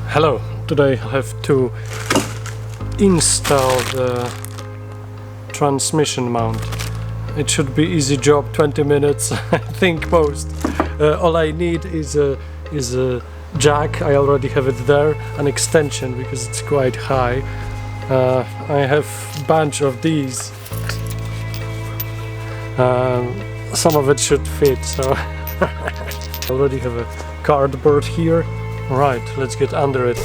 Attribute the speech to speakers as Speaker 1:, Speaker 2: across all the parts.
Speaker 1: Hello, today I have to install the transmission mount. It should be easy job, 20 minutes I think most. All I need is a jack. I already have it there, an extension because it's quite high. I have a bunch of these. Some of it should fit, so I already have a cardboard here. Right, let's get under it.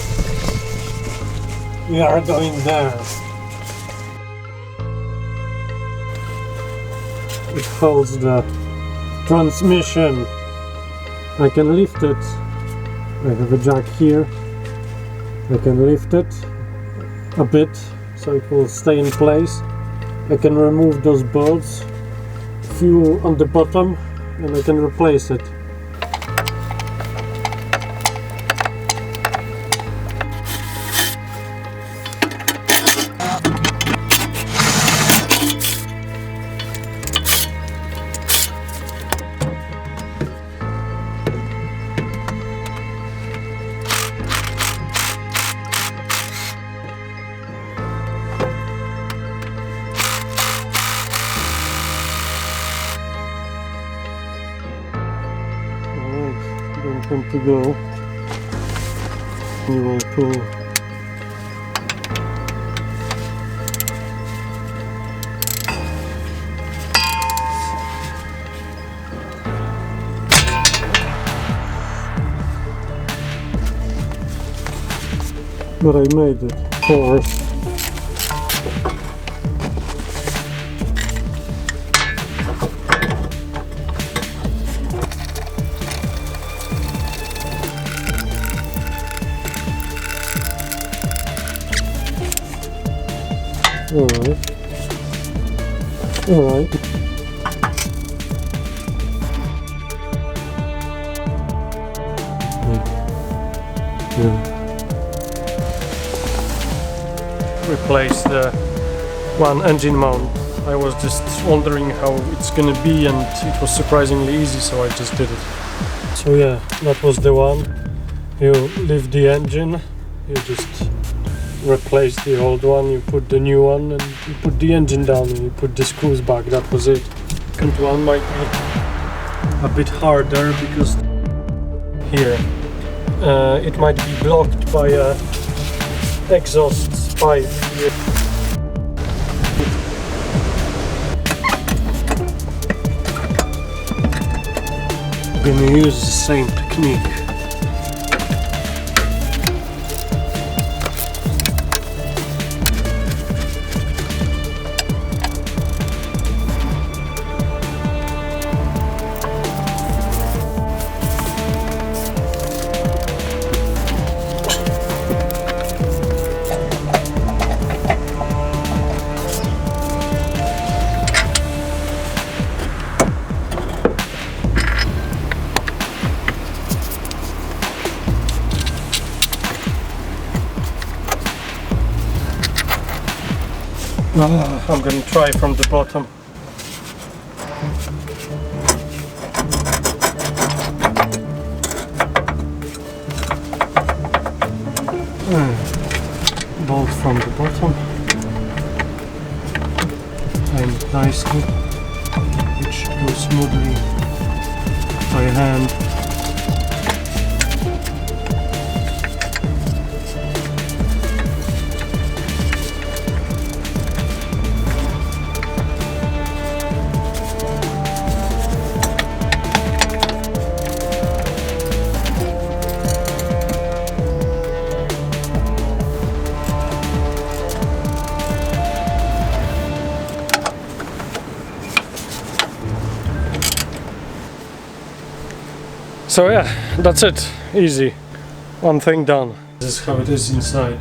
Speaker 1: We are going there. It holds the transmission. I can lift it. I have a jack here. I can lift it a bit so it will stay in place. I can remove those bolts, few on the bottom, and I can replace it. Don't want to go. You will pull. But I made it, of course. Alright. Replace the one engine mount. I was just wondering how it's gonna be, and it was surprisingly easy, so I just did it. So yeah, that was the one. You lift the engine, you just replace the old one, you put the new one, and you put the engine down and you put the screws back. That was it. Second one might be a bit harder because here it might be blocked by a exhaust pipe here. I'm gonna use the same technique. I'm gonna try from the bottom. Bolt from the bottom. And nicely. It should go smoothly by hand. So yeah, that's it. Easy. One thing done. This is how it is inside.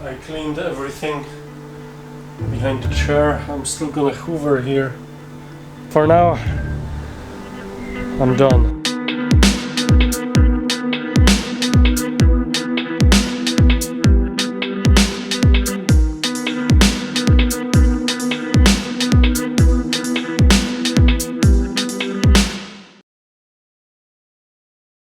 Speaker 1: I cleaned everything behind the chair. I'm still gonna hoover here. For now, I'm done.